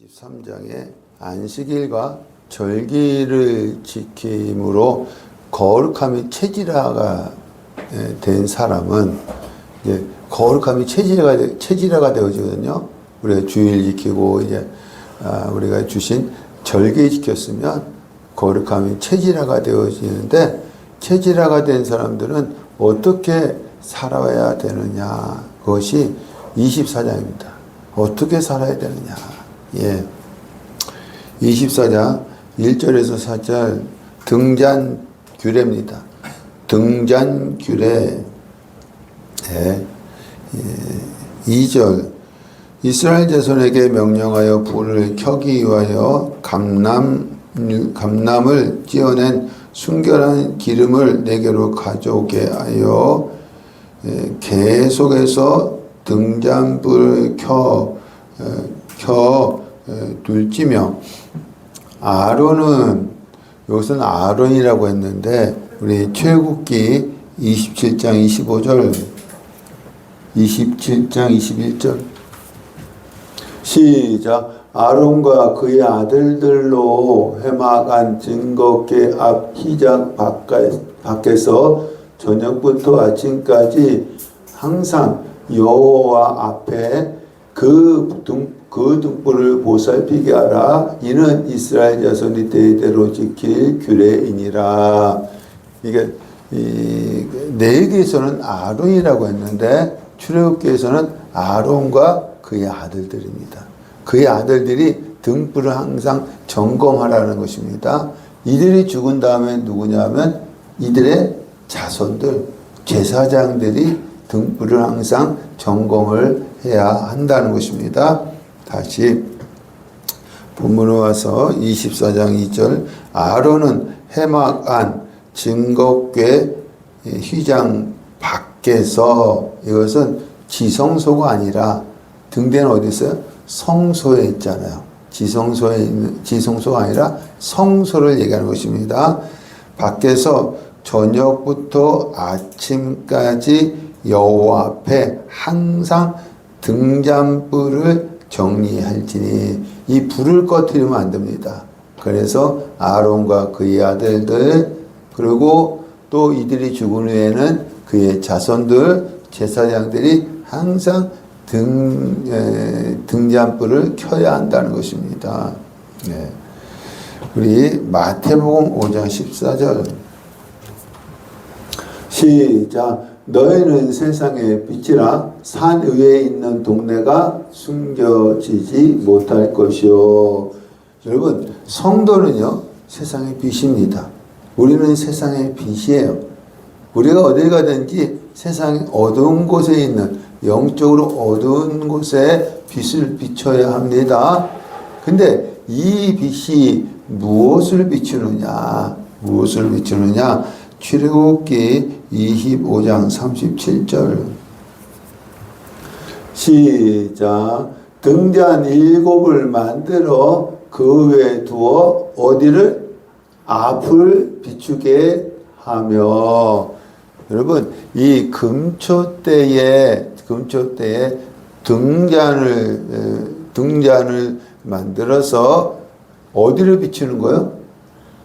23장에 안식일과 절기를 지킴으로 거룩함이 체질화가 된 사람은 이제 거룩함이 체질화가 되어지거든요. 우리가 주일 지키고 이제 우리가 주신 절기 지켰으면 거룩함이 체질화가 되어지는데, 체질화가 된 사람들은 어떻게 살아야 되느냐, 그것이 24장입니다. 어떻게 살아야 되느냐. 24장 1절에서 4절 등잔규례입니다. 등잔규례. 2절 이스라엘 자손에게 명령하여 불을 켜기 위하여 감람을 찧어낸 순결한 기름을 내게로 가져오게 하여 계속해서 등잔불을 켜 둘지며, 아론은, 여기서는 아론이라고 했는데 우리 출애굽기 27장 25절 27장 21절 시작. 아론과 그의 아들들로 회막안 증거궤 앞 희장 밖에서 저녁부터 아침까지 항상 여호와 앞에 그 등불을 보살피게 하라. 이는 이스라엘 자손이 대대로 지킬 규례이니라. 이게 레위기에서는 아론이라고 했는데 출애굽기에서는 아론과 그의 아들들입니다. 그의 아들들이 등불을 항상 점검하라는 것입니다. 이들이 죽은 다음에 누구냐면 이들의 자손들, 제사장들이 등불을 항상 점검을 해야 한다는 것입니다. 다시 본문으로 와서 24장 2절 아론은 회막 안 증거궤 휘장 밖에서, 이것은 지성소가 아니라 등대는 어디 있어요? 성소에 있잖아요. 지성소가 아니라 성소를 얘기하는 것입니다. 밖에서 저녁부터 아침까지 여호와 앞에 항상 등잔불을 정리할지니, 이 불을 꺼뜨리면 안 됩니다. 그래서 아론과 그의 아들들, 그리고 또 이들이 죽은 후에는 그의 자손들, 제사장들이 항상 등잔불을 켜야 한다는 것입니다. 우리 마태복음 5장 14절 시작. 너희는 세상의 빛이라. 산 위에 있는 동네가 숨겨지지 못할 것이요. 여러분, 성도는요 세상의 빛입니다. 우리는 세상의 빛이에요. 우리가 어딜 가든지 세상의 어두운 곳에 있는, 영적으로 어두운 곳에 빛을 비춰야 합니다. 근데 이 빛이 무엇을 비추느냐? 출애굽기 25장 37절 시작. 등잔 7을 만들어 그 위에 두어 어디를? 앞을 비추게 하며. 여러분, 이 금초대에 등잔을 만들어서 어디를 비추는 거예요?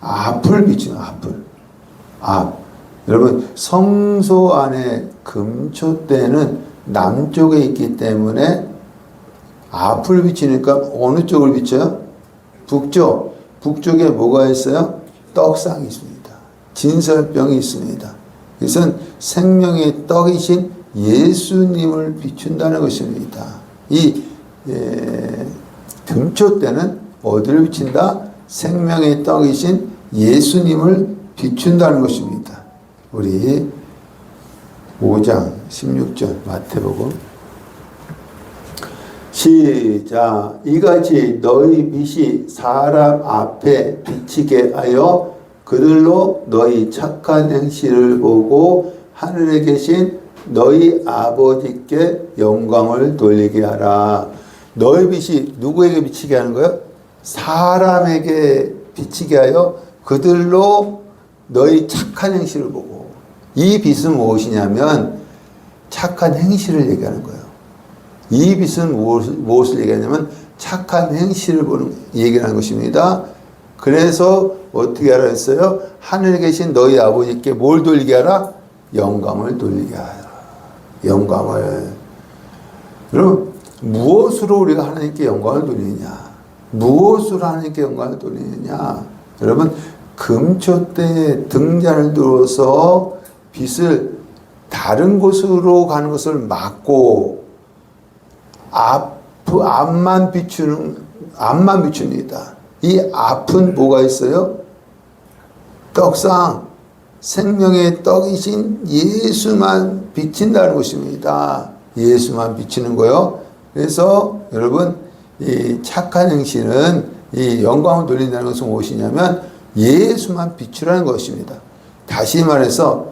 앞을 비추는, 앞. 여러분, 성소 안에 금초대는 남쪽에 있기 때문에 앞을 비치니까 어느 쪽을 비춰요? 북쪽. 북쪽에 뭐가 있어요? 떡상이 있습니다. 진설병이 있습니다. 이것은 생명의 떡이신 예수님을 비춘다는 것입니다. 이 금초대는 어디를 비친다? 생명의 떡이신 예수님을 비춘다는 것입니다. 우리 5장 16절 마태복음 시작. 이같이 너희 빛이 사람 앞에 비치게 하여 그들로 너희 착한 행실을 보고 하늘에 계신 너희 아버지께 영광을 돌리게 하라. 너희 빛이 누구에게 비치게 하는 거예요? 사람에게 비치게 하여 그들로 너희 착한 행실을 보고. 이 빛은 무엇이냐면 착한 행실을 얘기하는 거예요. 이 빛은 무엇을 얘기하냐면 착한 행실을 보는 얘기를 하는 것입니다. 그래서 어떻게 하라 했어요? 하늘에 계신 너희 아버지께 뭘 돌리게 하라? 영광을 돌리게 하라. 영광을. 그럼 무엇으로 우리가 하나님께 영광을 돌리느냐? 무엇으로 하나님께 영광을 돌리느냐? 여러분, 금초대에 등잔을 들어서 빛을 다른 곳으로 가는 것을 막고 앞만 비춥니다. 이 앞은 뭐가 있어요? 떡상, 생명의 떡이신 예수만 비친다는 것입니다. 예수만 비치는 거요. 그래서 여러분, 이 착한 행실은 이 영광을 돌린다는 것은 무엇이냐면 예수만 비추라는 것입니다. 다시 말해서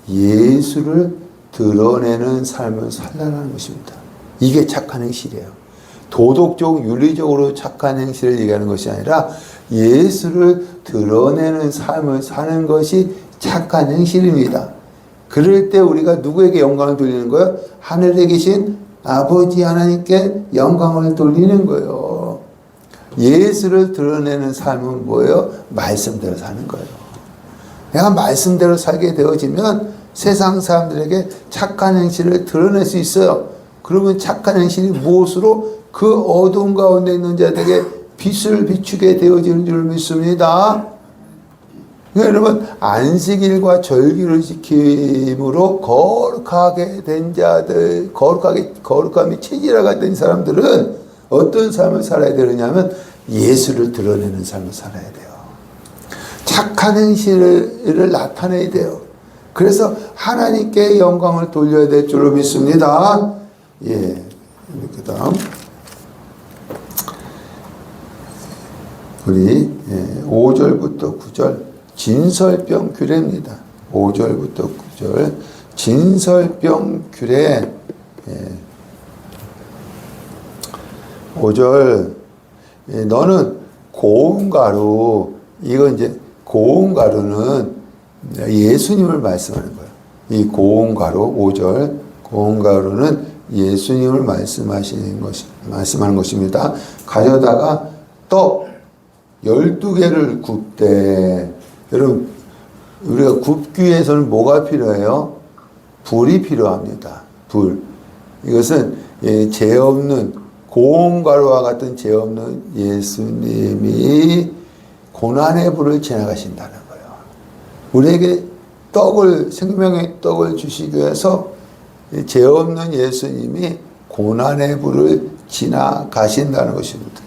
예수를 드러내는 삶을 살라는 것입니다. 이게 착한 행실이에요. 도덕적, 윤리적으로 착한 행실을 얘기하는 것이 아니라 예수를 드러내는 삶을 사는 것이 착한 행실입니다. 그럴 때 우리가 누구에게 영광을 돌리는 거예요? 하늘에 계신 아버지 하나님께 영광을 돌리는 거예요. 예수를 드러내는 삶은 뭐예요? 말씀대로 사는 거예요. 내가 말씀대로 살게 되어지면 세상 사람들에게 착한 행실을 드러낼 수 있어요. 그러면 착한 행실이 무엇으로? 그 어두운 가운데 있는 자들에게 빛을 비추게 되어지는 줄 믿습니다. 여러분, 안식일과 절기를 지킴으로 거룩하게 된 자들, 거룩함이 체질화가 된 사람들은 어떤 삶을 살아야 되느냐면 예수를 드러내는 삶을 살아야 돼요. 착한 행실을 나타내야 돼요. 그래서 하나님께 영광을 돌려야 될 줄로 믿습니다. 예. 그 다음. 우리 5절부터 9절 진설병 규례입니다. 5절부터 9절 진설병 규례. 5절 너는 고운 가루, 이건 이제 고운 가루는 예수님을 말씀하는 거예요. 이 고운 가루 5절 고운 가루는 예수님을 말씀하는 것입니다. 가져다가 떡 12개를 굽되, 여러분, 우리가 굽기 위해서는 뭐가 필요해요? 불이 필요합니다. 불. 이것은 죄 없는 고운 가루와 같은 죄 없는 예수님이 고난의 불을 지나가신다는 거예요. 우리에게 생명의 떡을 주시기 위해서 죄 없는 예수님이 고난의 불을 지나가신다는 것입니다.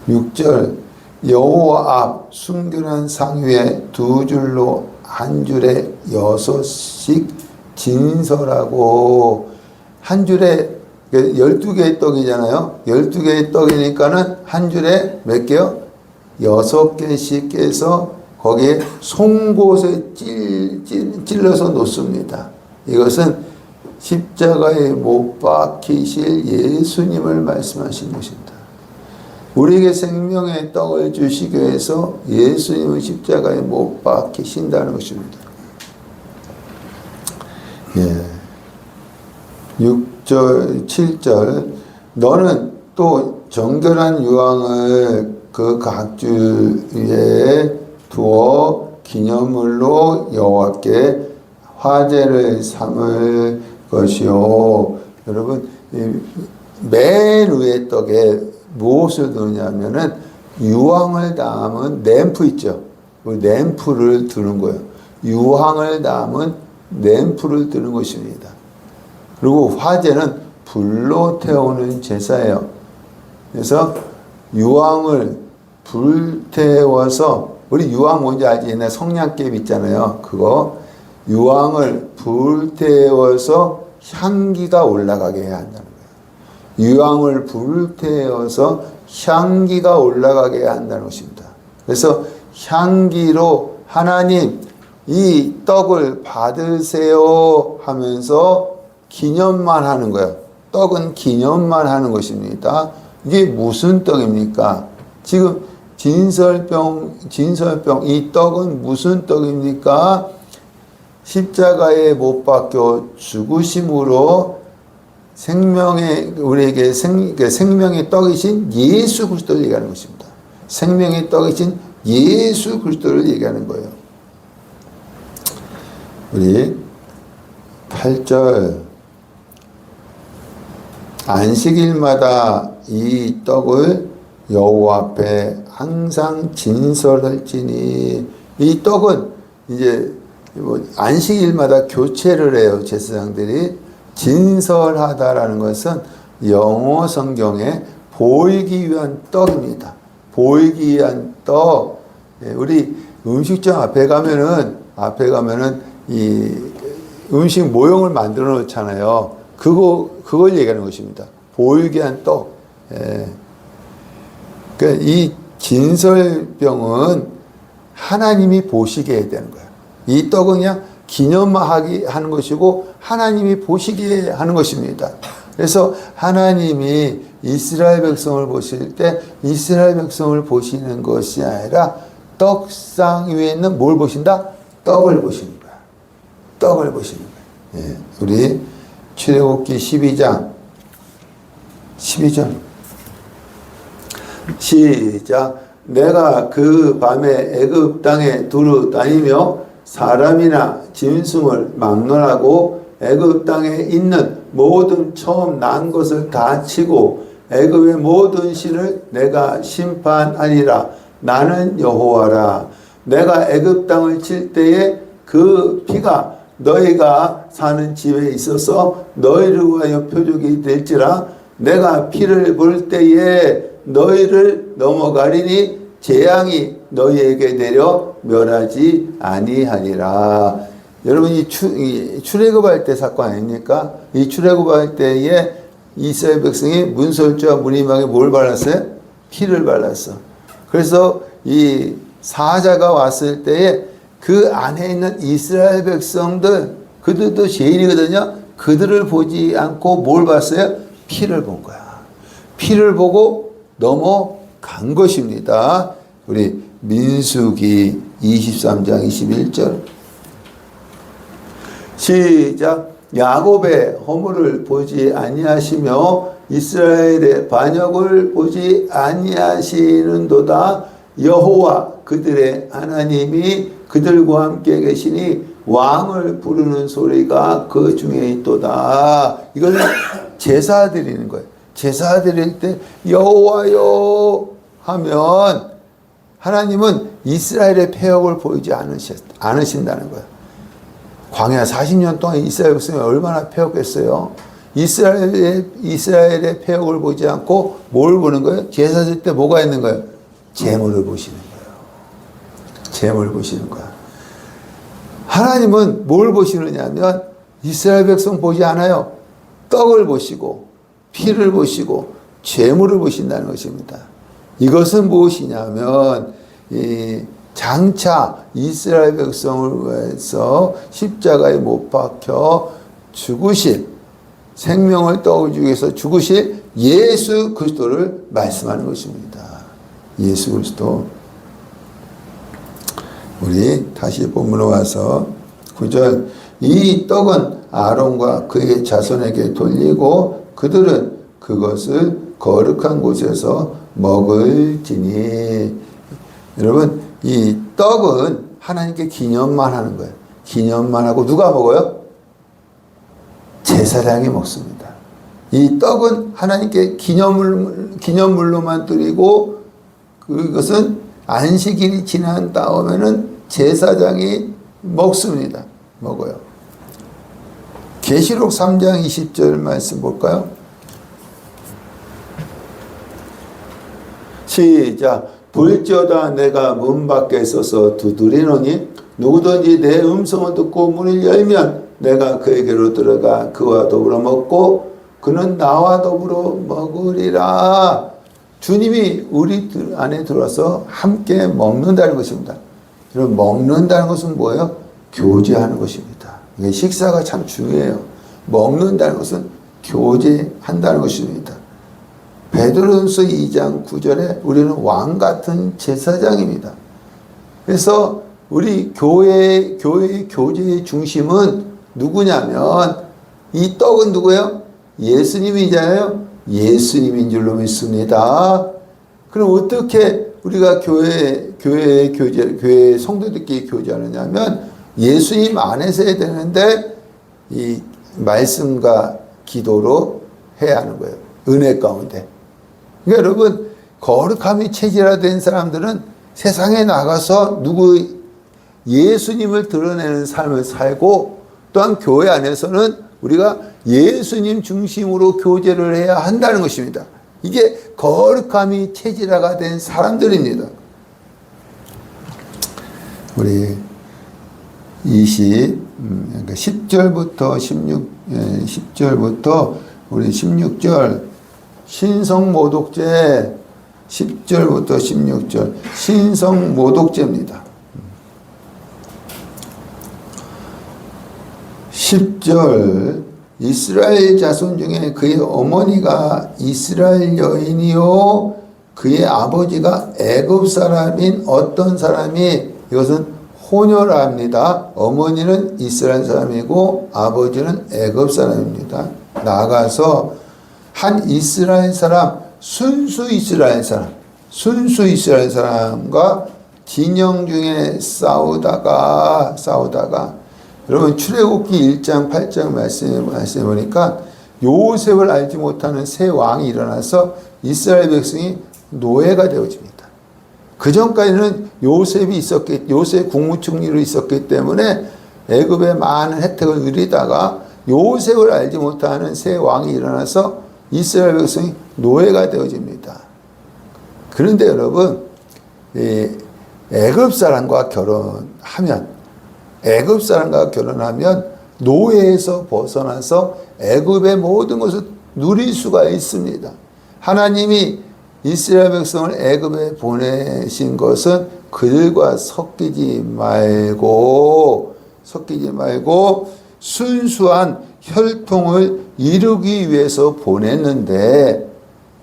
6절 여호와 앞 순결한 상 위에 2줄로 한 줄에 6씩 진설하고, 한 줄에 12개의 떡이잖아요. 12개의 떡이니까는 한 줄에 몇 개요? 6개씩 깨서 거기에 송곳에 찔러서 놓습니다. 이것은 십자가에 못 박히실 예수님을 말씀하신 것입니다. 우리에게 생명의 떡을 주시기 위해서 예수님은 십자가에 못 박히신다는 것입니다. 예. 6절, 7절 너는 또 정결한 유황을 그 각줄 위에 두어 기념물로 여호와께 화제를 삼을 것이요. 여러분, 맨 위에 떡에 무엇을 두느냐면은 유황을 담은 램프 있죠. 그 램프를 두는 거예요. 유황을 담은 램프를 두는 것입니다. 그리고 화제는 불로 태우는 제사예요. 그래서 유황을 불태워서, 우리 유황 뭔지 알지? 옛날 성냥개비 있잖아요. 그거 유황을 불태워서 향기가 올라가게 해야 한다는 거예요. 유황을 불태워서 향기가 올라가게 해야 한다는 것입니다. 그래서 향기로 하나님 이 떡을 받으세요 하면서 기념만 하는 거예요. 떡은 기념만 하는 것입니다. 이게 무슨 떡입니까? 지금 진설병, 이 떡은 무슨 떡입니까? 십자가에 못 박혀 죽으심으로 우리에게 생명의 떡이신 예수 그리스도를 얘기하는 것입니다. 생명의 떡이신 예수 그리스도를 얘기하는 거예요. 우리 8절 안식일마다 이 떡을 여호와 앞에 항상 진설할지니. 이 떡은 이제 안식일마다 교체를 해요. 제사장들이. 진설하다라는 것은 영어 성경에 보이기 위한 떡입니다. 보이기 위한 떡. 우리 음식점 앞에 가면은 이 음식 모형을 만들어 놓잖아요. 그걸 얘기하는 것입니다. 보이기 위한 떡. 그러니까 이 진설병은 하나님이 보시게 해야 되는 거예요. 이 떡은 그냥 기념하게 하는 것이고 하나님이 보시게 하는 것입니다. 그래서 하나님이 이스라엘 백성을 보실 때 이스라엘 백성을 보시는 것이 아니라 떡상 위에 있는 뭘 보신다? 떡을 보시는 거야. 떡을 보시는 거야. 예. 우리 출애굽기 12장 12절 시작. 내가 그 밤에 애굽 땅에 두루 다니며 사람이나 짐승을 막론하고 애굽 땅에 있는 모든 처음 난 것을 다 치고 애굽의 모든 신을 내가 심판하리라. 나는 여호와라. 내가 애굽 땅을 칠 때에 그 피가 너희가 사는 집에 있어서 너희를 위하여 표적이 될지라. 내가 피를 볼 때에 너희를 넘어가리니 재앙이 너희에게 내려 멸하지 아니하리라. 여러분 이 출애굽할 때 사건 아닙니까? 이 출애굽할 때에 이스라엘 백성이 문설주와 무늬막에 뭘 발랐어요? 피를 발랐어. 그래서 이 사자가 왔을 때에 그 안에 있는 이스라엘 백성들, 그들도 죄인이거든요. 그들을 보지 않고 뭘 봤어요? 피를 본 거야. 피를 보고 넘어간 것입니다. 우리 민수기 23장 21절 시작. 야곱의 허물을 보지 아니하시며 이스라엘의 반역을 보지 아니하시는도다. 여호와 그들의 하나님이 그들과 함께 계시니 왕을 부르는 소리가 그 중에 있도다. 이거는 제사 드리는 거예요. 제사 드릴 때 여호와여 하면 하나님은 이스라엘의 패역을 보이지 않으신다는 거예요. 광야 40년 동안 이스라엘 백성이 얼마나 패역했어요. 이스라엘의 패역을 보지 않고 뭘 보는 거예요? 제사 드릴 때 뭐가 있는 거예요? 재물을 보시는 거예요. 재물을 보시는 거야. 하나님은 뭘 보시느냐면 이스라엘 백성 보지 않아요. 떡을 보시고 피를 보시고 재물을 보신다는 것입니다. 이것은 무엇이냐면 장차 이스라엘 백성을 위해서 십자가에 못 박혀 죽으실, 생명을 떠주기 위해서 죽으실 예수 그리스도를 말씀하는 것입니다. 예수 그리스도. 우리 다시 본문으로 와서 9절. 이 떡은 아론과 그의 자손에게 돌리고 그들은 그것을 거룩한 곳에서 먹을지니. 여러분 이 떡은 하나님께 기념만 하는 거예요. 기념만 하고 누가 먹어요? 제사장이 먹습니다. 이 떡은 하나님께 기념물로만 드리고 그것은 안식일이 지난 다음에는 제사장이 먹습니다. 먹어요. 계시록 3장 20절 말씀 볼까요? 시작. 볼지어다 내가 문 밖에 서서 두드리노니 누구든지 내 음성을 듣고 문을 열면 내가 그에게로 들어가 그와 더불어 먹고 그는 나와 더불어 먹으리라. 주님이 우리 안에 들어와서 함께 먹는다는 것입니다. 여러분 먹는다는 것은 뭐예요? 교제하는 것입니다. 이게 식사가 참 중요해요. 먹는다는 것은 교제한다는 것입니다. 베드로전서 2장 9절에 우리는 왕 같은 제사장입니다. 그래서 우리 교회의 교제의 중심은 누구냐면 이 떡은 누구예요? 예수님이잖아요. 예수님인 줄로 믿습니다. 그럼 어떻게 우리가 교회 성도들끼리 교제하느냐면 예수님 안에서 해야 되는데 이 말씀과 기도로 해야 하는 거예요. 은혜 가운데. 그러니까 여러분, 거룩함이 체질화된 사람들은 세상에 나가서 예수님을 드러내는 삶을 살고, 또한 교회 안에서는 우리가 예수님 중심으로 교제를 해야 한다는 것입니다. 이게 거룩함이 체질화가 된 사람들입니다. 우리 10절부터 10절부터 우리 16절 신성모독죄, 10절부터 16절 신성모독죄입니다. 10절 이스라엘 자손 중에 그의 어머니가 이스라엘 여인이요 그의 아버지가 애굽 사람인 어떤 사람이, 이것은 혼혈라 합니다. 어머니는 이스라엘 사람이고 아버지는 애굽 사람입니다. 나가서 한 이스라엘 사람, 순수 이스라엘 사람과 진영 중에 싸우다가 여러분 출애굽기 1장 8장 말씀해 보니까 요셉을 알지 못하는 새 왕이 일어나서 이스라엘 백성이 노예가 되어집니다. 그 전까지는 요셉 국무총리로 있었기 때문에 애굽의 많은 혜택을 누리다가 요셉을 알지 못하는 새 왕이 일어나서 이스라엘 백성이 노예가 되어집니다. 그런데 여러분, 애굽 사람과 결혼하면 노예에서 벗어나서 애굽의 모든 것을 누릴 수가 있습니다. 하나님이 이스라엘 백성을 애굽에 보내신 것은 그들과 섞이지 말고 순수한 혈통을 이루기 위해서 보냈는데,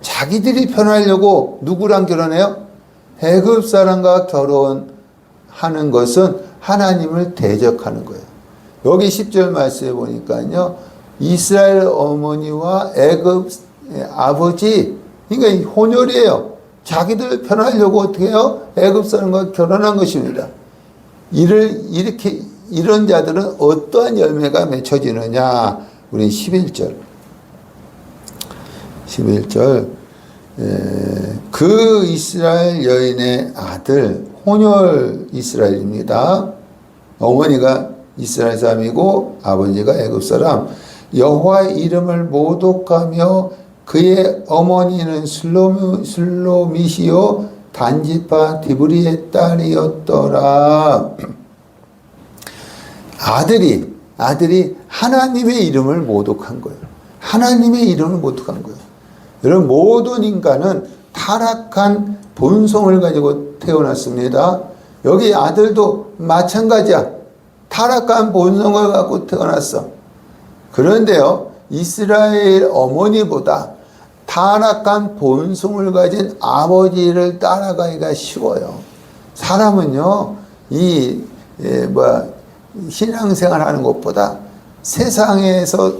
자기들이 편하려고 누구랑 결혼해요? 애굽 사람과 결혼하는 것은 하나님을 대적하는 거예요. 여기 10절 말씀해 보니까요, 이스라엘 어머니와 애굽 아버지, 그러니까 혼혈이에요. 자기들 편하려고 어떻게 해요? 애굽 사람과 결혼한 것입니다. 이런 자들은 어떠한 열매가 맺혀지느냐? 우리 11절 그 이스라엘 여인의 아들, 혼혈 이스라엘입니다. 어머니가 이스라엘 사람이고 아버지가 애굽 사람. 여호와의 이름을 모독하며 그의 어머니는 슬로미시요 단지파 디브리의 딸이었더라. 아들이 하나님의 이름을 모독한 거예요. 여러분, 모든 인간은 타락한 본성을 가지고 태어났습니다. 여기 아들도 마찬가지야. 타락한 본성을 갖고 태어났어. 그런데요, 이스라엘 어머니보다 타락한 본성을 가진 아버지를 따라가기가 쉬워요. 사람은요, 신앙생활 하는 것보다 세상에서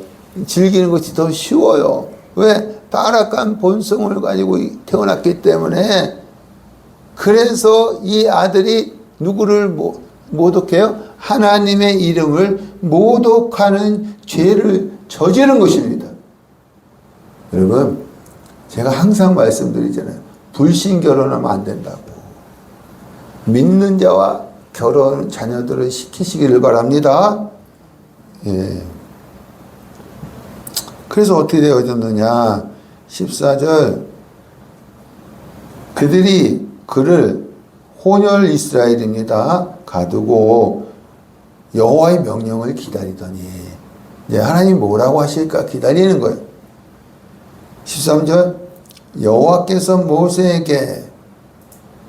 즐기는 것이 더 쉬워요. 왜? 타락한 본성을 가지고 태어났기 때문에. 그래서 이 아들이 누구를 모독해요? 하나님의 이름을 모독하는 죄를 저지른 것입니다. 여러분, 제가 항상 말씀드리잖아요. 불신 결혼하면 안 된다고. 믿는 자와 결혼 자녀들을 시키시기를 바랍니다. 예. 그래서 어떻게 되어졌느냐? 14절 그들이 그를 혼혈 이스라엘입니다. 가두고 여호와의 명령을 기다리더니, 이제 하나님 뭐라고 하실까 기다리는 거예요. 13절 여호와께서 모세에게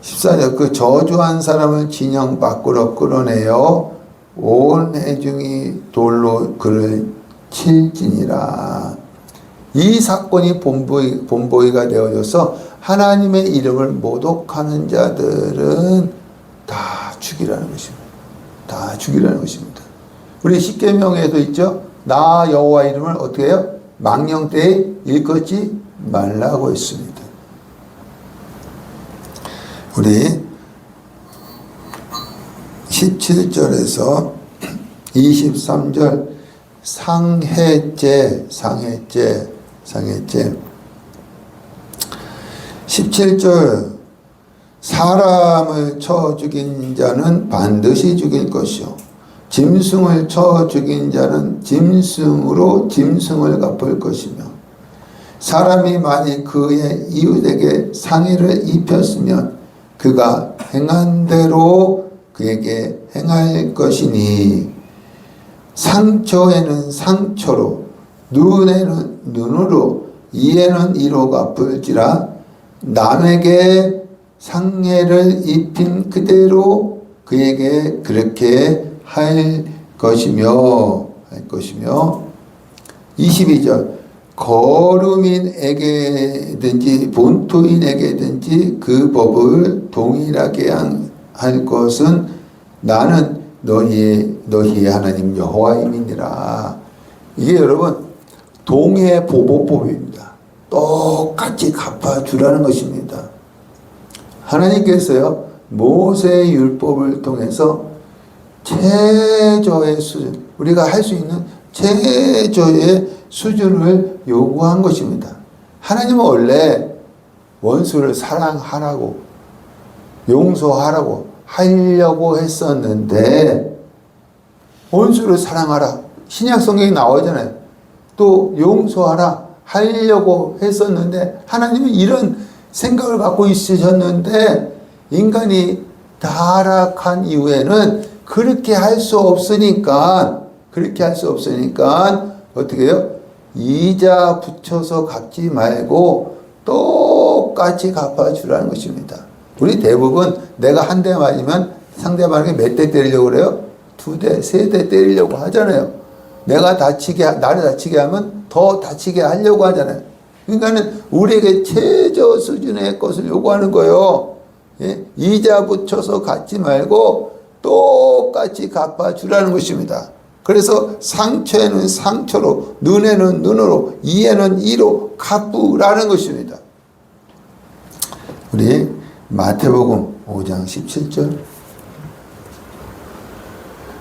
14절 그 저주한 사람을 진영 밖으로 끌어내어 온 회중이 돌로 그를 칠지니라. 이 사건이 본보기가 되어져서 하나님의 이름을 모독하는 자들은 다 죽이라는 것입니다. 우리 십계명에도 있죠. 나 여호와 이름을 어떻게 해요? 망령 때에 일컫지 말라고 했습니다. 우리 17절에서 23절 상해죄 17절 사람을 쳐 죽인 자는 반드시 죽일 것이요 짐승을 쳐 죽인 자는 짐승으로 짐승을 갚을 것이며 사람이 만일 그의 이웃에게 상해를 입혔으면 그가 행한 대로 그에게 행할 것이니 상처에는 상처로 눈에는 눈으로 이에는 이로 갚을지라 남에게 상해를 입힌 그대로 그에게 그렇게 할 것이며 22절 거류민에게든지 본토인에게든지 그 법을 동일하게 할 것은 나는 너희의 하나님 여호와임이니라. 이게 여러분 동해보복법입니다. 똑같이 갚아주라는 것입니다. 하나님께서요 모세의 율법을 통해서 최저의 수준, 우리가 할 수 있는 최저의 수준을 요구한 것입니다. 하나님은 원래 원수를 사랑하라고 용서하라고 하려고 했었는데 원수를 사랑하라 신약 성경에 나오잖아요. 또 용서하라 하려고 했었는데 하나님은 이런 생각을 갖고 있으셨는데 인간이 타락한 이후에는 그렇게 할 수 없으니까 어떻게 해요? 이자 붙여서 갚지 말고 똑같이 갚아주라는 것입니다. 우리 대부분 내가 한 대 맞으면 상대방에게 몇 대 때리려고 그래요? 2대, 3대 때리려고 하잖아요. 나를 다치게 하면 더 다치게 하려고 하잖아요. 그러니까는 우리에게 최저 수준의 것을 요구하는 거예요. 예? 이자 붙여서 갚지 말고 똑같이 갚아주라는 것입니다. 그래서 상처에는 상처로, 눈에는 눈으로, 이에는 이로 갚으라는 것입니다. 우리 마태복음 5장 17절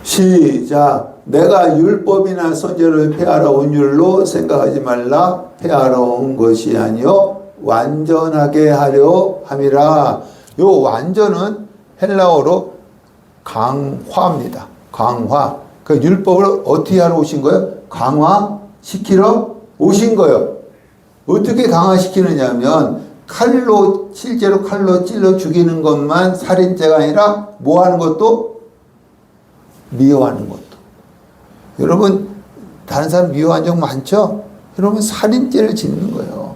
시작. 내가 율법이나 선제를 폐하러 온 줄로 생각하지 말라. 폐하러 온 것이 아니요 완전하게 하려 함이라. 요 완전은 헬라어로 강화입니다. 강화. 그 율법을 어떻게 하러 오신 거예요? 강화시키러 오신 거예요. 어떻게 강화시키느냐면 실제로 칼로 찔러 죽이는 것만 살인죄가 아니라 뭐 하는 것도? 미워하는 것도. 여러분 다른 사람 미워한 적 많죠? 여러분 살인죄를 짓는 거예요.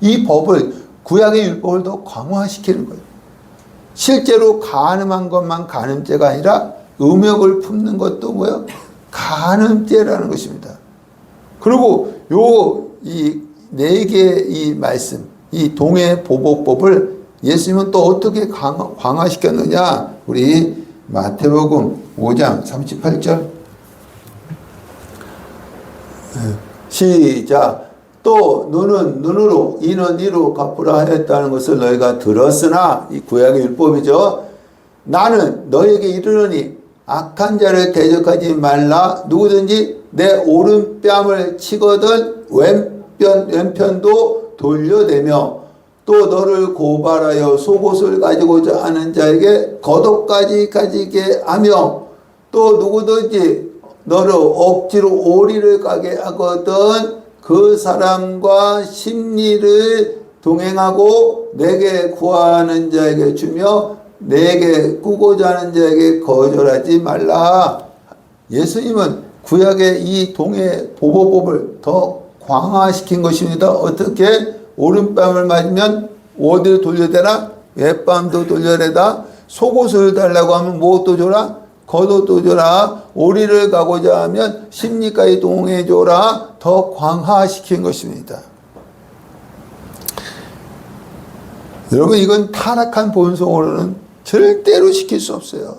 이 법을 구약의 율법을 더 강화시키는 거예요. 실제로 간음한 것만 간음죄가 아니라 음욕을 품는 것도 뭐예요? 간음죄라는 것입니다. 그리고 이 4개의 이 말씀, 이 동해보복법을 예수님은 또 어떻게 강화시켰느냐? 우리 마태복음 5장 38절 시작. 또 눈은 눈으로 이는 이로 갚으라 하였다는 것을 너희가 들었으나 이 구약의 율법이죠. 나는 너희에게 이르노니 악한 자를 대적하지 말라. 누구든지 내 오른뺨을 치거든 왼편도 돌려대며 또 너를 고발하여 속옷을 가지고자 하는 자에게 겉옷까지 가지게 하며 또 누구든지 너를 억지로 오리를 가게 하거든 그 사람과 심리를 동행하고 내게 구하는 자에게 주며 내게 꾸고자 하는 자에게 거절하지 말라. 예수님은 구약의 이 동해보복법을 더 강화시킨 것입니다. 어떻게? 오른뺨을 맞으면 어디를 돌려대라? 왼뺨도 돌려대다. 속옷을 달라고 하면 무엇도 줘라? 겉옷도 줘라. 오리를 가고자 하면 심리까지 동행해줘라. 더 강화시킨 것입니다. 여러분 이건 타락한 본성으로는 절대로 시킬 수 없어요.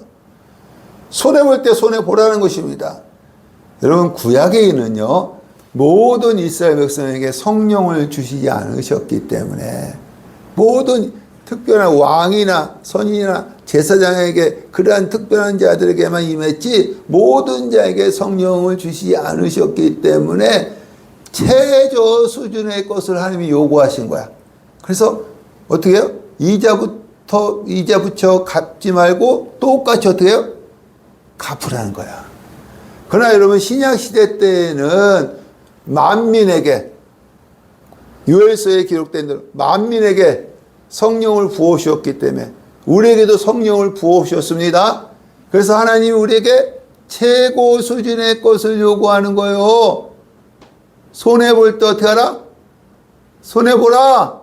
손해볼 때 손해보라는 것입니다. 여러분 구약에는요 모든 이스라엘 백성에게 성령을 주시지 않으셨기 때문에 모든 특별한 왕이나 선인이나 제사장에게 그러한 특별한 자들에게만 임했지 모든 자에게 성령을 주시지 않으셨기 때문에 최저 수준의 것을 하나님이 요구하신 거야. 그래서 어떻게 해요? 이자 붙여 갚지 말고 똑같이 어떻게 해요? 갚으라는 거야. 그러나 여러분 신약 시대 때에는 만민에게 유엘서에 기록된 대로 만민에게 성령을 부어주셨기 때문에 우리에게도 성령을 부어주셨습니다. 그래서 하나님이 우리에게 최고 수준의 것을 요구하는 거예요. 손해볼 때 어떻게 하라? 손해보라.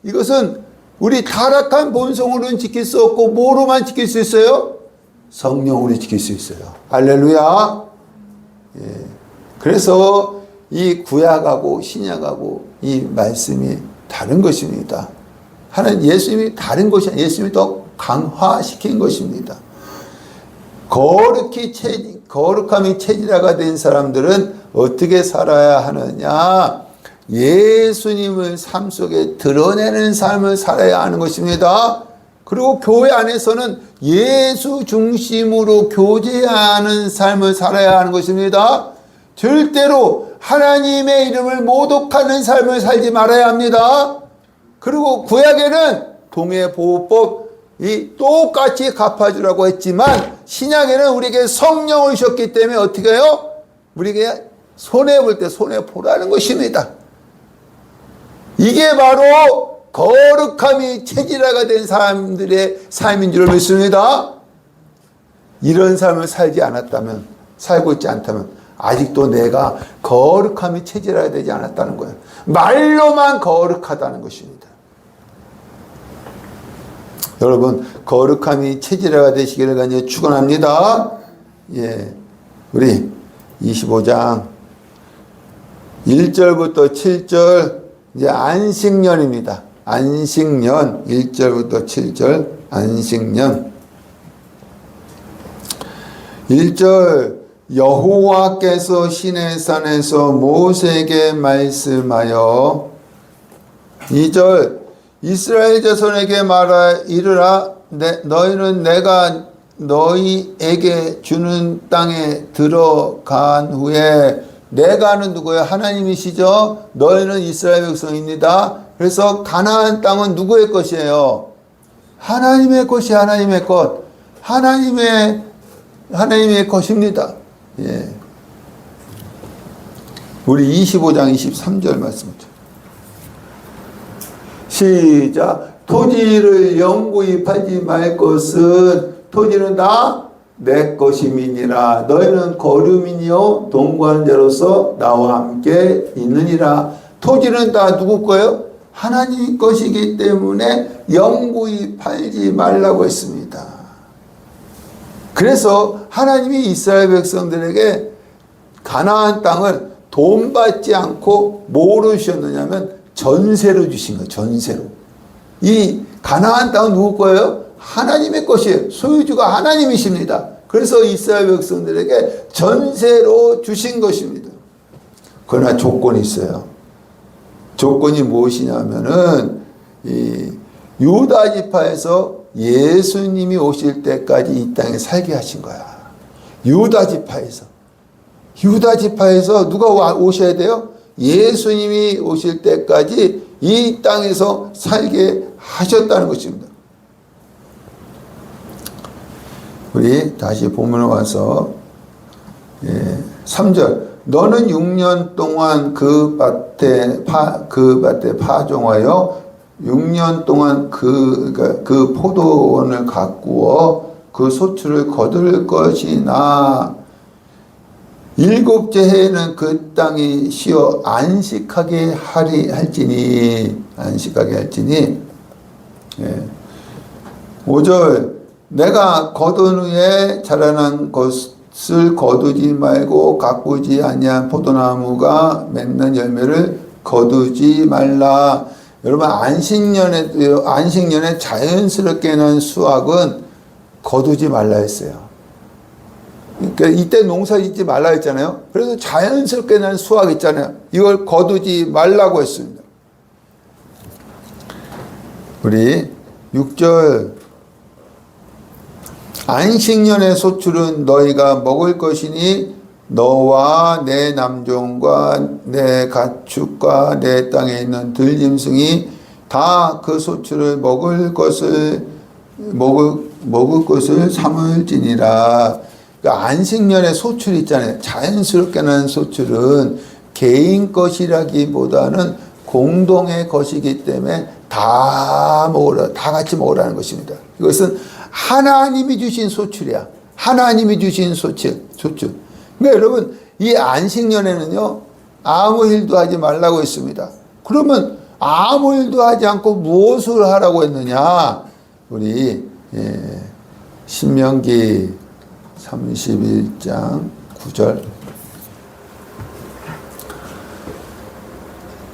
이것은 우리 타락한 본성으로는 지킬 수 없고 뭐로만 지킬 수 있어요? 성령으로 지킬 수 있어요. 할렐루야. 예. 그래서 이 구약하고 신약하고 이 말씀이 다른 것입니다. 하나님 예수님이 다른 것이 아니라 예수님이 더 강화시킨 것입니다. 거룩함이 체질화가 된 사람들은 어떻게 살아야 하느냐? 예수님을 삶 속에 드러내는 삶을 살아야 하는 것입니다. 그리고 교회 안에서는 예수 중심으로 교제하는 삶을 살아야 하는 것입니다. 절대로 하나님의 이름을 모독하는 삶을 살지 말아야 합니다. 그리고 구약에는 동해보호법이 똑같이 갚아주라고 했지만 신약에는 우리에게 성령을 주셨기 때문에 어떻게 해요? 우리에게 손해볼 때 손해보라는 것입니다. 이게 바로 거룩함이 체질화가 된 사람들의 삶인 줄 믿습니다. 이런 삶을 살지 않았다면, 살고 있지 않다면 아직도 내가 거룩함이 체질화가 되지 않았다는 거예요. 말로만 거룩하다는 것입니다. 여러분 거룩함이 체질화가 되시기를 간절히 축원합니다. 예, 우리 25장 1절부터 7절 이제 안식년입니다. 안식년 1절부터 7절 안식년 1절 여호와께서 시내산에서 모세에게 말씀하여 2절 이스라엘 자손에게 말하 이르라 너희는 내가 너희에게 주는 땅에 들어간 후에 내가는 누구예요? 하나님이시죠. 너희는 이스라엘 백성입니다. 그래서 가나안 땅은 누구의 것이에요? 하나님의 것이 하나님의 것. 하나님의 것입니다. 예. 우리 25장 23절 말씀이죠. 시작. 토지를 영구히 팔지 말 것은 토지는 다 내 것임이니라. 너희는 거류민이요 동거하는 자로서 나와 함께 있느니라. 토지는 다 누구 거예요? 하나님 것이기 때문에 영구히 팔지 말라고 했습니다. 그래서 하나님이 이스라엘 백성들에게 가나안 땅을 돈 받지 않고 뭐로 주셨느냐면 전세로 주신 거예요. 전세로. 이 가나안 땅은 누구 거예요? 하나님의 것이에요. 소유주가 하나님이십니다. 그래서 이스라엘 백성들에게 전세로 주신 것입니다. 그러나 조건이 있어요. 조건이 무엇이냐면은 이 유다 지파에서 예수님이 오실 때까지 이 땅에 살게 하신 거야. 유다 지파에서 누가 오셔야 돼요? 예수님이 오실 때까지 이 땅에서 살게 하셨다는 것입니다. 우리 다시 본문에 와서 3절 너는 6년 동안 그 밭에 파종하여 6년 동안 그 포도원을 가꾸어 그 소출을 거둘 것이나 7째 해에는 그 땅이 쉬어 안식하게 할지니 5절 내가 거둔 후에 자라난 것을 거두지 말고 가꾸지 아니한 포도나무가 맺는 열매를 거두지 말라. 여러분 안식년에 자연스럽게 난 수확은 거두지 말라 했어요. 그러니까 이때 농사 짓지 말라 했잖아요. 그래서 자연스럽게 난 수확 있잖아요. 이걸 거두지 말라고 했습니다. 우리 6절 안식년의 소출은 너희가 먹을 것이니 너와 내 남종과 내 가축과 내 땅에 있는 들짐승이 다 그 소출을 먹을 것을 삼을지니라. 그러니까 안식년의 소출이 있잖아요. 자연스럽게 나는 소출은 개인 것이라기보다는 공동의 것이기 때문에 다 같이 먹으라는 것입니다. 이것은 하나님이 주신 소출이야. 하나님이 주신 소출. 그러니까 여러분, 이 안식년에는요, 아무 일도 하지 말라고 했습니다. 그러면 아무 일도 하지 않고 무엇을 하라고 했느냐? 우리 신명기 31장 9절.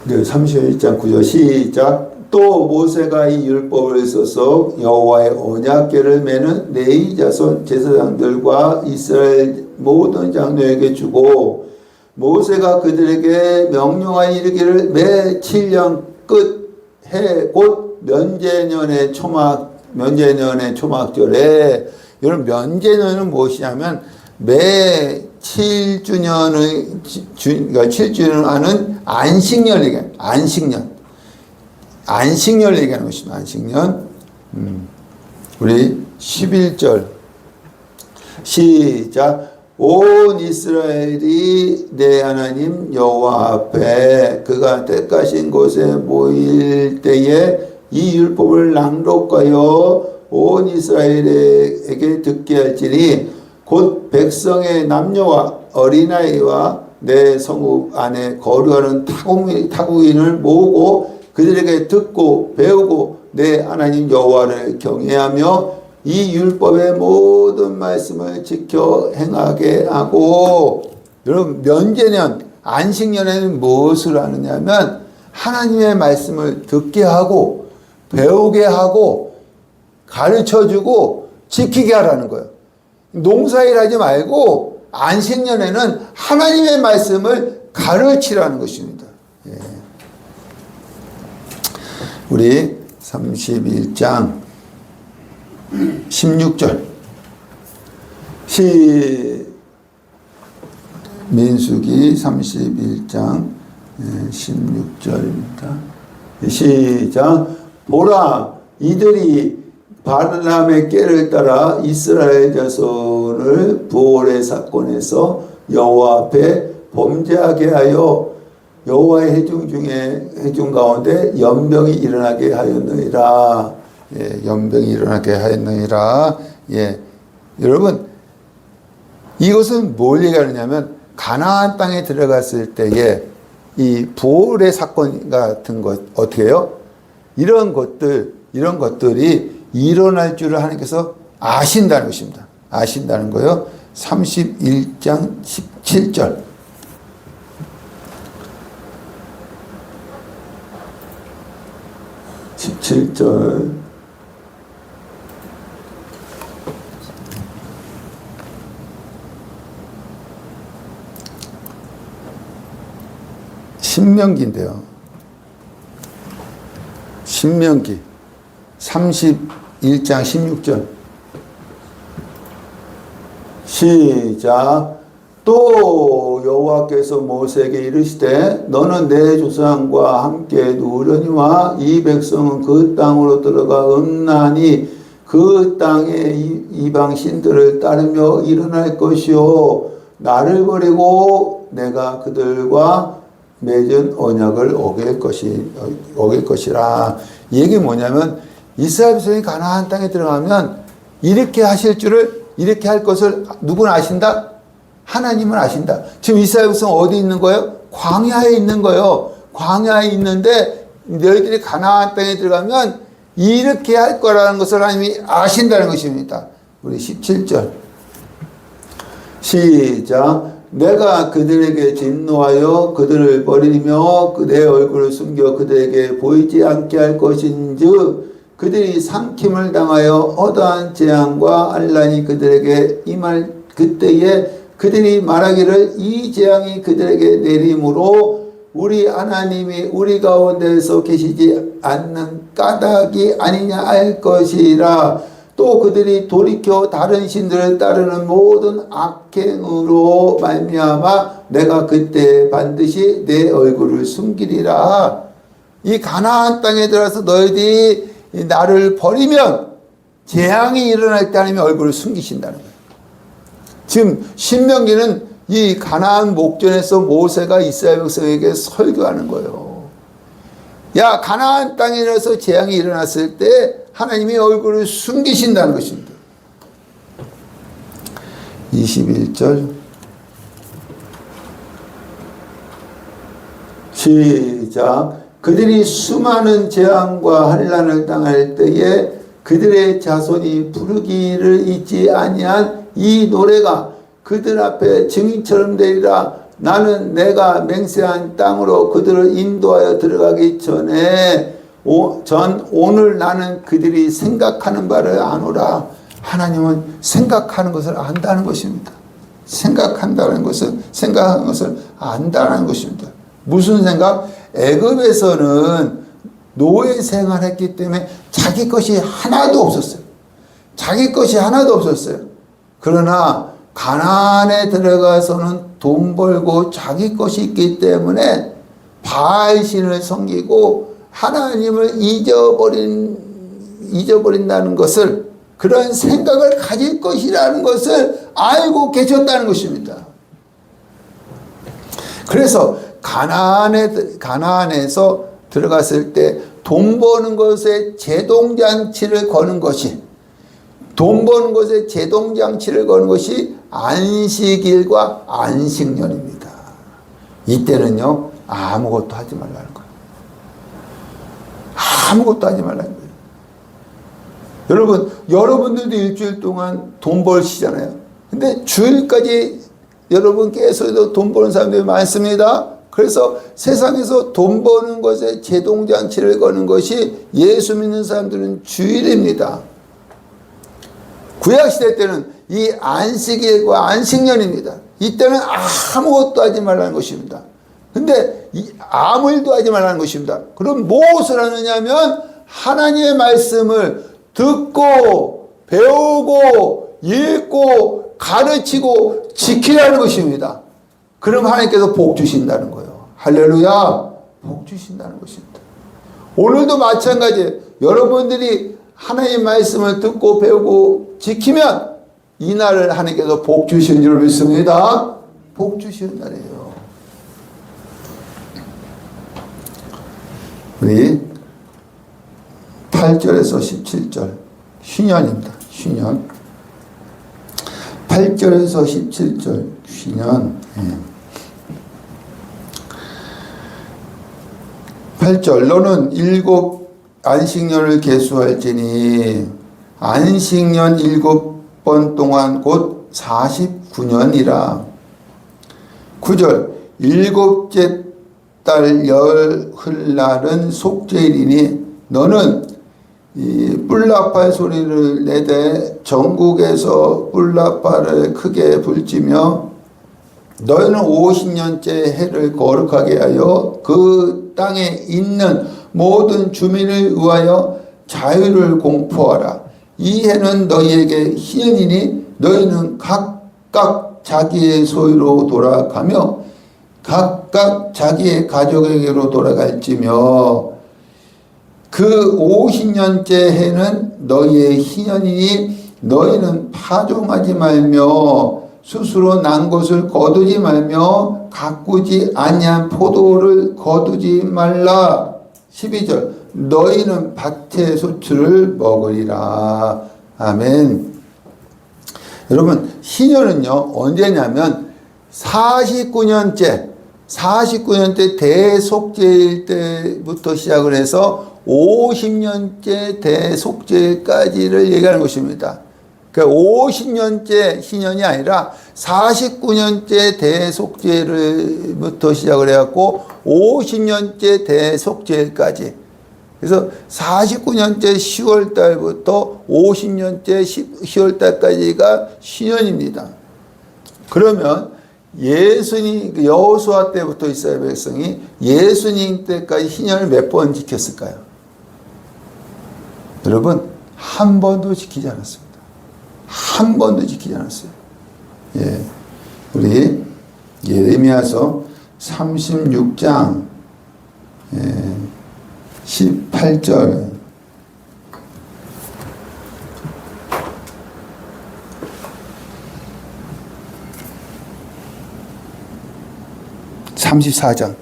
31장 9절 시작. 또 모세가 이 율법을 써서 여호와의 언약궤를 매는 레위 자손 제사장들과 이스라엘 모든 장로에게 주고 모세가 그들에게 명령하여 이르기를 매 7년 끝 해 곧 면제년의 초막절에, 여러분 면제년은 무엇이냐면 매 7주년을 그러니까 7주년을 하는 안식년을 얘기해요. 안식년을 얘기하는 것입니다. 안식년. 우리 11절 시작. 온 이스라엘이 내 하나님 여호와 앞에 그가 택하신 곳에 모일 때에 이 율법을 낭독하여 온 이스라엘에게 듣게 할지니 곧 백성의 남녀와 어린아이와 내 성읍 안에 거류하는 타국인을 모으고 그들에게 듣고 배우고 내 하나님 여호와를 경외하며 이 율법의 모든 말씀을 지켜 행하게 하고. 여러분, 면제년, 안식년에는 무엇을 하느냐면 하나님의 말씀을 듣게 하고 배우게 하고 가르쳐주고 지키게 하라는 거예요. 농사일 하지 말고 안식년에는 하나님의 말씀을 가르치라는 것입니다. 예. 우리 31장 16절 민수기 31장 16절입니다. 시작. 보라, 이들이 발람의 꾀를 따라 이스라엘 자손을 부올의 사건에서 여호와 앞에 범죄하게 하여 여호와의 회중 가운데 연병이 일어나게 하였느니라. 예, 연병이 일어나게 하였느니라. 예, 여러분, 이것은 뭘 얘기하느냐면 가나안 땅에 들어갔을 때에 이 부올의 사건 같은 것, 어떻게 해요? 이런 것들이 일어날 줄을 하나님께서 아신다는 것입니다. 아신다는 거요. 31장 17절. 17절. 신명기인데요. 신명기 31장 16절 시작. 또 여호와께서 모세에게 이르시되 너는 내 조상과 함께 누우려니와 이 백성은 그 땅으로 들어가 음란히 그 땅의 이방 신들을 따르며 일어날 것이요 나를 버리고 내가 그들과 맺은 언약을 어길 것이라. 이 얘기 뭐냐면 이스라엘 백성이 가나안 땅에 들어가면 이렇게 하실 줄을, 이렇게 할 것을 누구는 아신다? 하나님은 아신다. 지금 이스라엘 백성 어디 있는 거예요? 광야에 있는 거예요. 광야에 있는데 너희들이 가나안 땅에 들어가면 이렇게 할 거라는 것을 하나님이 아신다는 것입니다. 우리 17절 시작. 내가 그들에게 진노하여 그들을 버리며 내 얼굴을 숨겨 그들에게 보이지 않게 할 것인즉 그들이 삼킴을 당하여 허다한 재앙과 환난이 그들에게 임할 그때에 그들이 말하기를 이 재앙이 그들에게 내림으로 우리 하나님이 우리 가운데서 계시지 않는 까닭이 아니냐 할 것이라. 또 그들이 돌이켜 다른 신들을 따르는 모든 악행으로 말미암아 내가 그때 반드시 내 얼굴을 숨기리라. 이 가나안 땅에 들어서 너희들이 나를 버리면 재앙이 일어날 때 하나님이 얼굴을 숨기신다는 거예요. 지금 신명기는 이 가나안 목전에서 모세가 이스라엘 백성에게 설교하는 거예요. 야, 가나안 땅이라서 재앙이 일어났을 때 하나님이 얼굴을 숨기신다는 것입니다. 21절 시작. 그들이 수많은 재앙과 환난을 당할 때에 그들의 자손이 부르기를 잊지 아니한 이 노래가 그들 앞에 증인처럼 되리라. 나는 내가 맹세한 땅으로 그들을 인도하여 들어가기 전에 오늘 나는 그들이 생각하는 바를 아노라. 하나님은 생각하는 것을 안다는 것입니다. 생각하는 것을 안다는 것입니다. 무슨 생각? 애굽에서는 노예 생활했기 때문에 자기 것이 하나도 없었어요. 자기 것이 하나도 없었어요. 그러나 가나안에 들어가서는 돈 벌고 자기 것이 있기 때문에 바알신을 섬기고 하나님을 잊어버린다는 것을, 그런 생각을 가질 것이라는 것을 알고 계셨다는 것입니다. 그래서 가나안에서 들어갔을 때 돈 버는 것에 제동장치를 거는 것이, 안식일과 안식년입니다. 이때는요, 아무것도 하지 말라는 거예요. 아무것도 하지 말라는 거예요. 여러분들도 일주일 동안 돈 벌시잖아요. 근데 주일까지 여러분께서도 돈 버는 사람들이 많습니다. 그래서 세상에서 돈 버는 것에 제동장치를 거는 것이 예수 믿는 사람들은 주일입니다. 구약시대 때는 이 안식일과 안식년입니다. 이때는 아무것도 하지 말라는 것입니다. 근데 아무 일도 하지 말라는 것입니다. 그럼 무엇을 하느냐면 하나님의 말씀을 듣고 배우고 읽고 가르치고 지키라는 것입니다. 그럼 하나님께서 복 주신다는 거예요. 할렐루야. 복 주신다는 것입니다. 오늘도 마찬가지예요. 여러분들이 하나님의 말씀을 듣고 배우고 지키면 이 날을 하나님께서 복 주시는 줄 믿습니다. 복 주시는 날이에요. 우리 8절에서 17절 휴년입니다. 휴년. 8절에서 17절 휴년. 8절 너는 7 안식년을 계수할지니 안식년 7번 동안 곧 49년이라. 9절 7째 달 열흘날은 속죄일이니 너는 이 뿔나팔 소리를 내되 전국에서 뿔나팔을 크게 불지며 너희는 50년째 해를 거룩하게 하여 그 땅에 있는 모든 주민을 위하여 자유를 공포하라. 이 해는 너희에게 희년이니 너희는 각각 자기의 소유로 돌아가며 각각 자기의 가족에게로 돌아갈지며 그 50년째 해는 너희의 희년이니 너희는 파종하지 말며 스스로 난 것을 거두지 말며 가꾸지 아니한 포도를 거두지 말라. 12절 너희는 밭의 소출을 먹으리라. 아멘. 여러분 희년은요 언제냐면 49년째 대속죄일 때부터 시작을 해서 50년째 대속죄까지를 얘기하는 것입니다. 그러니까 50년째 희년이 아니라 49년째 대속죄부터 시작을 해갖고 50년째 대속죄까지. 그래서 49년째 10월 달부터 50년째 10월 달까지가 희년입니다. 그러면 예수님, 여호수아 때부터 이스라엘 백성이 예수님 때까지 희년을 몇 번 지켰을까요? 여러분, 한 번도 지키지 않았습니다. 한 번도 지키지 않았어요. 예. 우리 예레미야서 36장 18절 34장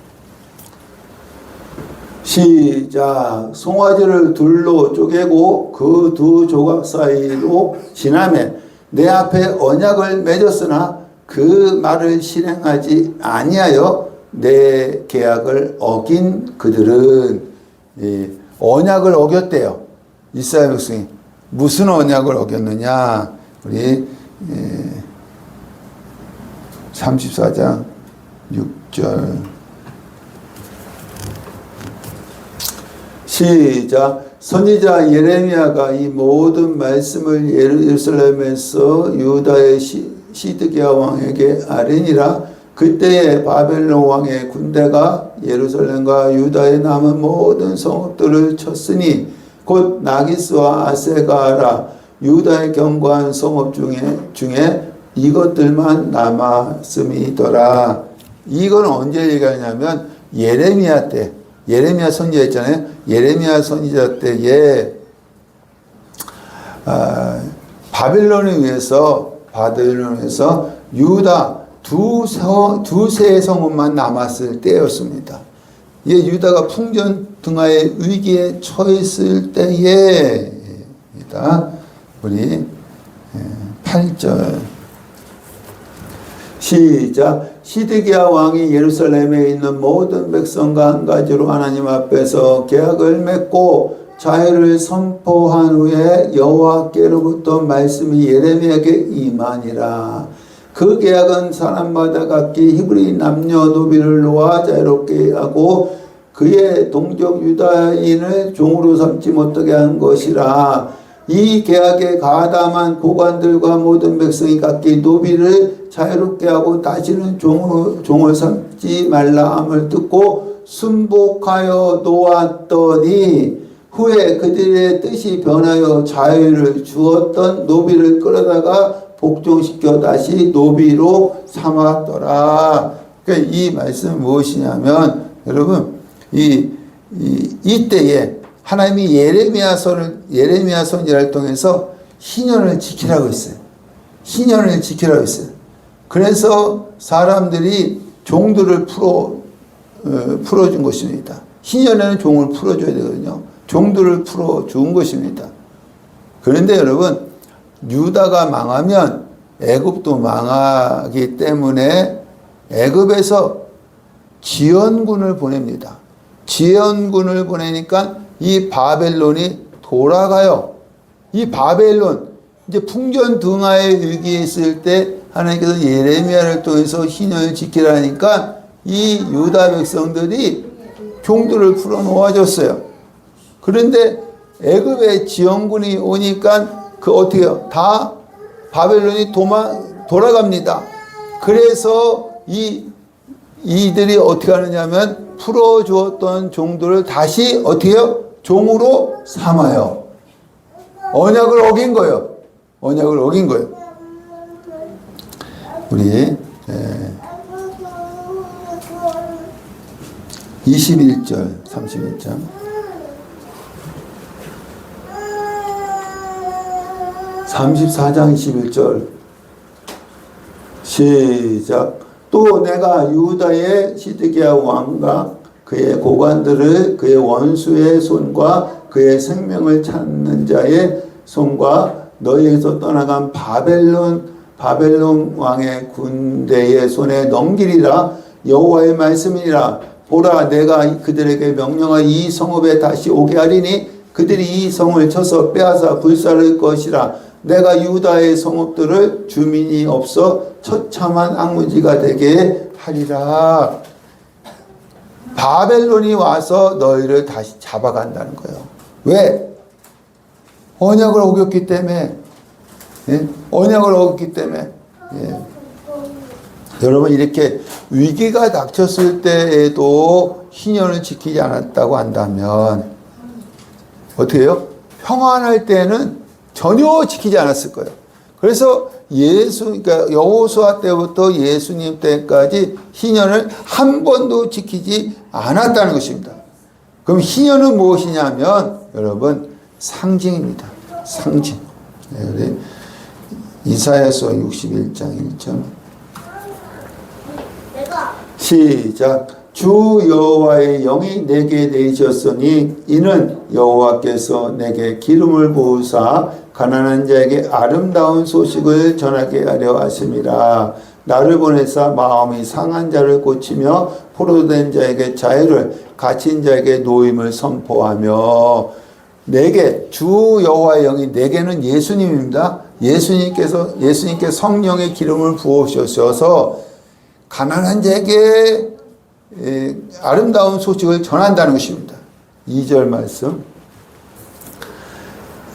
시작. 송아지를 둘로 쪼개고 그 두 조각 사이로 지나매 내 앞에 언약을 맺었으나 그 말을 실행하지 아니하여 내 계약을 어긴 그들은, 언약을 어겼대요. 이스라엘 백성이. 무슨 언약을 어겼느냐? 우리 34장 6절 시작. 선지자 예레미야가 이 모든 말씀을 예루살렘에서 유다의 시드기야 왕에게 아뢰니라. 그때에 바벨론 왕의 군대가 예루살렘과 유다에 남은 모든 성읍들을 쳤으니 곧 나기스와 아세가라 유다의 견고한 성읍 중에 이것들만 남았음이더라. 이건 언제 얘기하냐면 예레미야 때, 예레미야 선지자 있잖아요. 예레미야 선지자 때에 바벨론에 의해서 유다 두세 성읍만 남았을 때였습니다. 이 유다가 풍전 등하의 위기에 처했을 때에입니다. 우리 8절 시작. 시드기야 왕이 예루살렘에 있는 모든 백성과 한 가지로 하나님 앞에서 계약을 맺고 자유를 선포한 후에 여호와께로부터 말씀이 예레미야에게 임하니라. 그 계약은 사람마다 각기 히브리 남녀 노비를 놓아 자유롭게 하고 그의 동족 유다인을 종으로 삼지 못하게 한 것이라. 이 계약에 가담한 고관들과 모든 백성이 각기 노비를 자유롭게 하고 다시는 종을 삼지 말라 함을 듣고 순복하여 놓았더니 후에 그들의 뜻이 변하여 자유를 주었던 노비를 끌어다가 복종시켜 다시 노비로 삼았더라. 그러니까 이 말씀은 무엇이냐면 여러분 이때에 하나님이 예레미야 선지자를 통해서 희년을 지키라고 했어요. 희년을 지키라고 했어요. 그래서 사람들이 종들을 풀어준 것입니다. 희년에는 종을 풀어줘야 되거든요. 종들을 풀어준 것입니다. 그런데 여러분, 유다가 망하면 애굽도 망하기 때문에 애굽에서 지원군을 보냅니다. 지원군을 보내니까 이 바벨론이 돌아가요. 이 바벨론, 이제 풍전 등하의 위기에 있을 때 하나님께서 예레미야를 통해서 희년을 지키라니까 이 유다 백성들이 종들을 풀어 놓아줬어요. 그런데 애굽에 지원군이 오니까 어떻게 해요? 다 바벨론이 돌아갑니다. 그래서 이들이 어떻게 하느냐면 풀어주었던 종들을 다시 어떻게 해요? 종으로 삼아요. 언약을 어긴 거예요. 언약을 어긴 거예요. 우리 21절 31장 (34장) 21절 시작. 또 내가 유다의 시드기야 왕과 그의 고관들을 그의 원수의 손과 그의 생명을 찾는 자의 손과 너희에서 떠나간 바벨론 왕의 군대의 손에 넘기리라. 여호와의 말씀이니라. 보라, 내가 그들에게 명령하여 이 성읍에 다시 오게 하리니 그들이 이 성을 쳐서 빼앗아 불살을 것이라. 내가 유다의 성읍들을 주민이 없어 처참한 앙무지가 되게 하리라. 바벨론이 와서 너희를 다시 잡아간다는 거예요. 왜? 언약을 어겼기 때문에. 예? 언약을 어겼기 때문에. 예. 여러분 이렇게 위기가 닥쳤을 때에도 희년을 지키지 않았다고 한다면 어떻게 해요? 평안할 때는 전혀 지키지 않았을 거예요. 그래서 그러니까 여호수아 때부터 예수님 때까지 희년을 한 번도 지키지 않았다는 것입니다. 그럼 희년은 무엇이냐면 여러분 상징입니다. 상징. 네, 이사야서 61장 1절 시작. 주 여호와의 영이 내게 내리셨으니 이는 여호와께서 내게 기름을 부으사 가난한 자에게 아름다운 소식을 전하게 하려 하심이라. 나를 보내사 마음이 상한 자를 고치며 포로된 자에게 자유를, 갇힌 자에게 노임을 선포하며. 내게, 주 여호와의 영이, 내게는 예수님입니다. 예수님께 성령의 기름을 부으셔서 가난한 자에게 아름다운 소식을 전한다는 것입니다. 2절 말씀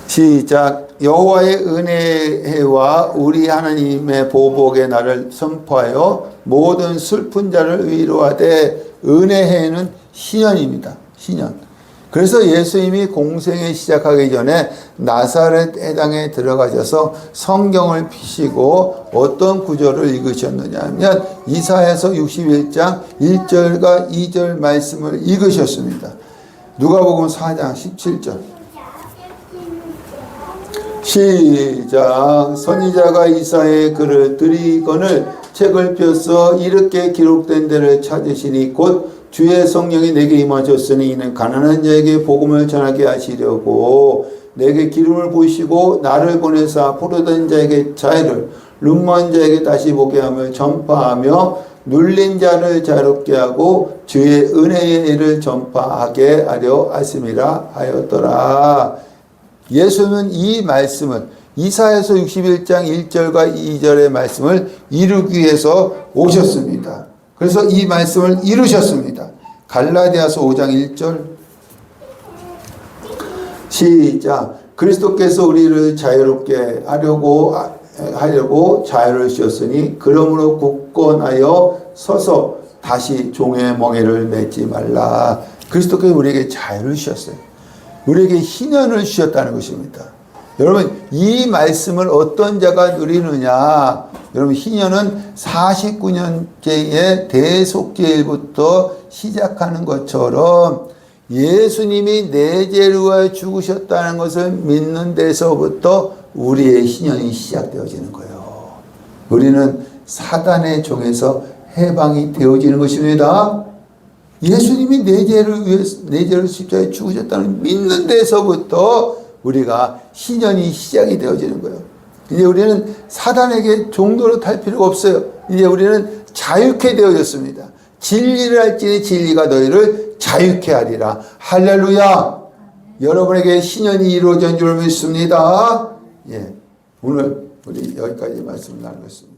시작. 여호와의 은혜와 우리 하나님의 보복의 날을 선포하여 모든 슬픈 자를 위로하되. 은혜해는 희년입니다. 희년. 그래서 예수님이 공생에 시작하기 전에 나사렛 해당에 들어가셔서 성경을 피시고 어떤 구절을 읽으셨느냐 하면 이사야서 61장 1절과 2절 말씀을 읽으셨습니다. 누가복음 4장 17절 시작. 선지자가 이사야의 글을 들이거늘 책을 펴서 이렇게 기록된 데를 찾으시니 곧 주의 성령이 내게 임하셨으니 이는 가난한 자에게 복음을 전하게 하시려고 내게 기름을 부으시고 나를 보내사 포로된 자에게 자유를, 눈먼 자에게 다시 보게 하며 전파하며 눌린 자를 자유롭게 하고 주의 은혜의 일을 전파하게 하려 하심이라 하였더라. 예수는 이 말씀을 이사야서 61장 1절과 2절의 말씀을 이루기 위해서 오셨습니다. 그래서 이 말씀을 이루셨습니다. 갈라디아서 5장 1절 시작. 그리스도께서 우리를 자유롭게 하려고 자유를 주셨으니 그러므로 굳건하여 서서 다시 종의 멍에를 맺지 말라. 그리스도께서 우리에게 자유를 주셨어요. 우리에게 희년을 주셨다는 것입니다. 여러분 이 말씀을 어떤 자가 누리느냐. 여러분 희년은 49년째의 대속죄일부터 시작하는 것처럼 예수님이 내 죄를 위하여 죽으셨다는 것을 믿는 데서부터 우리의 희년이 시작되어지는 거예요. 우리는 사단의 종에서 해방이 되어지는 것입니다. 예수님이 내 죄를 십자가에 죽으셨다는 믿는 데서부터 우리가 희년이 시작이 되어지는 거예요. 이제 우리는 사단에게 종노릇 할 필요가 없어요. 이제 우리는 자유케 되어졌습니다. 진리를 할지니 진리가 너희를 자유케 하리라. 할렐루야. 여러분에게 희년이 이루어진 줄 믿습니다. 예, 오늘 우리 여기까지 말씀 나누겠습니다.